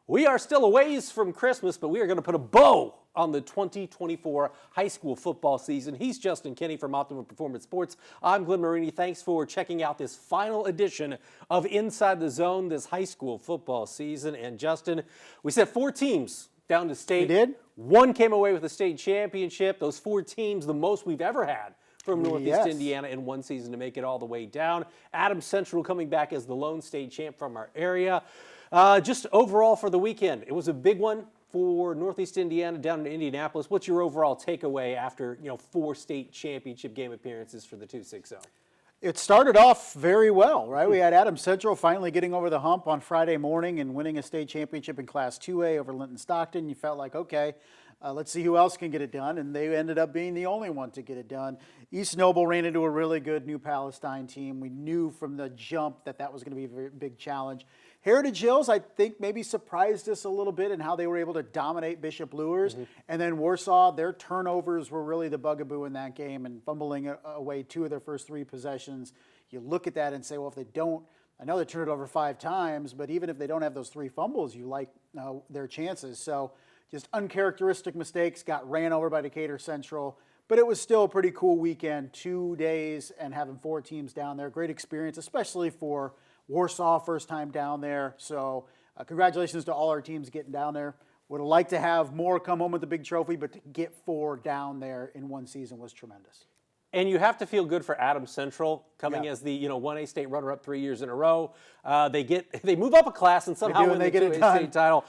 We are still a ways from Christmas, but we are going to put a bow on the 2024 high school football season. He's Justin Kinney from Optimum Performance Sports. I'm Glenn Marini. Thanks for checking out this final edition of Inside the Zone this high school football season. And Justin, we sent 4 teams down to state. We did. 1 came away with a state championship. Those 4 teams, the most we've ever had from Northeast Indiana in one season to make it all the way down. Adams Central coming back as the lone state champ from our area. Just overall for the weekend, it was a big one for Northeast Indiana down in Indianapolis. What's your overall takeaway after 4 state championship game appearances for the 260? It started off very well, right? We had Adams Central finally getting over the hump on Friday morning and winning a state championship in Class 2A over Linton Stockton. You felt like, okay, let's see who else can get it done, and they ended up being the only one to get it done. East Noble ran into a really good New Palestine team. We knew from the jump that that was going to be a very big challenge. Heritage Hills, I think, maybe surprised us a little bit in how they were able to dominate Bishop Luers. And then Warsaw, their turnovers were really the bugaboo in that game, and fumbling away 2 of their first 3 possessions. You look at that and say, well, if they don't, I know they turned it over 5 times, but even if they don't have those 3 fumbles, you like their chances. So just uncharacteristic mistakes, got ran over by Decatur Central. But it was still a pretty cool weekend, 2 days, and having 4 teams down there. Great experience, especially for Warsaw, first time down there. So congratulations to all our teams getting down there. Would have liked to have more come home with the big trophy, but to get 4 down there in one season was tremendous. And you have to feel good for Adams Central coming as the 1A state runner-up 3 years in a row. They move up a class and somehow win the 2A state title.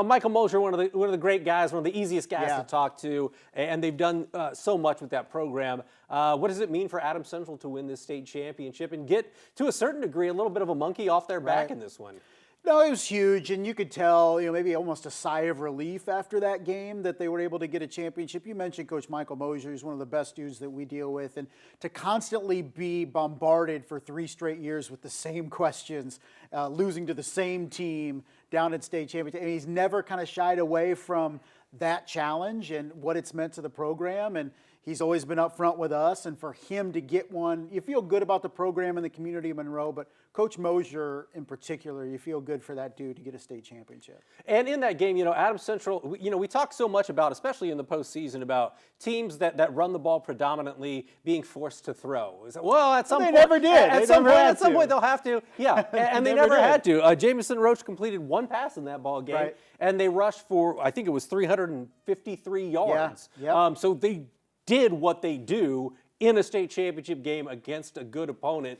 Michael Mosher, one of the great guys, one of the easiest guys to talk to, and they've done so much with that program. What does it mean for Adams Central to win this state championship and get, to a certain degree, a little bit of a monkey off their back in this one? No, it was huge, and you could tell, maybe almost a sigh of relief after that game that they were able to get a championship. You mentioned Coach Michael Mosher, who's one of the best dudes that we deal with, and to constantly be bombarded for 3 straight years with the same questions, losing to the same team down at state championship, and he's never kind of shied away from that challenge and what it's meant to the program, and he's always been up front with us, and for him to get one, you feel good about the program and the community of Monroe, but Coach Mosher in particular, you feel good for that dude to get a state championship. And in that game, Adams Central, we talk so much about, especially in the postseason, about teams that run the ball predominantly being forced to throw. Well, at some point, never did. At some point, they'll have to. Yeah, and they never had to. Jamison Roach completed 1 pass in that ball game, and they rushed for, I think it was 353 yards. So they did what they do in a state championship game against a good opponent.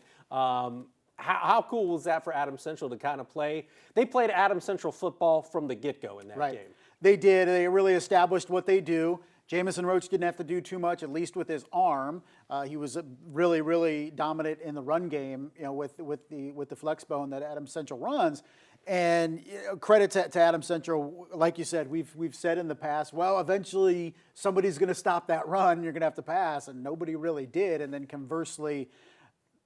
How cool was that for Adams Central to kind of play? They played Adams Central football from the get-go in that game. They did. They really established what they do. Jamison Roach didn't have to do too much, at least with his arm. He was really, really dominant in the run game, with the flex bone that Adams Central runs. And credit to Adams Central, like you said, we've said in the past, well, eventually somebody's going to stop that run. You're going to have to pass, and nobody really did. And then conversely,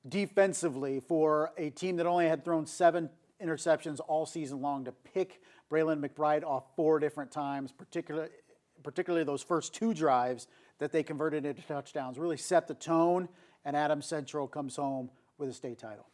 defensively, for a team that only had thrown 7 interceptions all season long, to pick Braylon McBride off 4 different times, particularly those first 2 drives that they converted into touchdowns, really set the tone, and Adams Central comes home with a state title.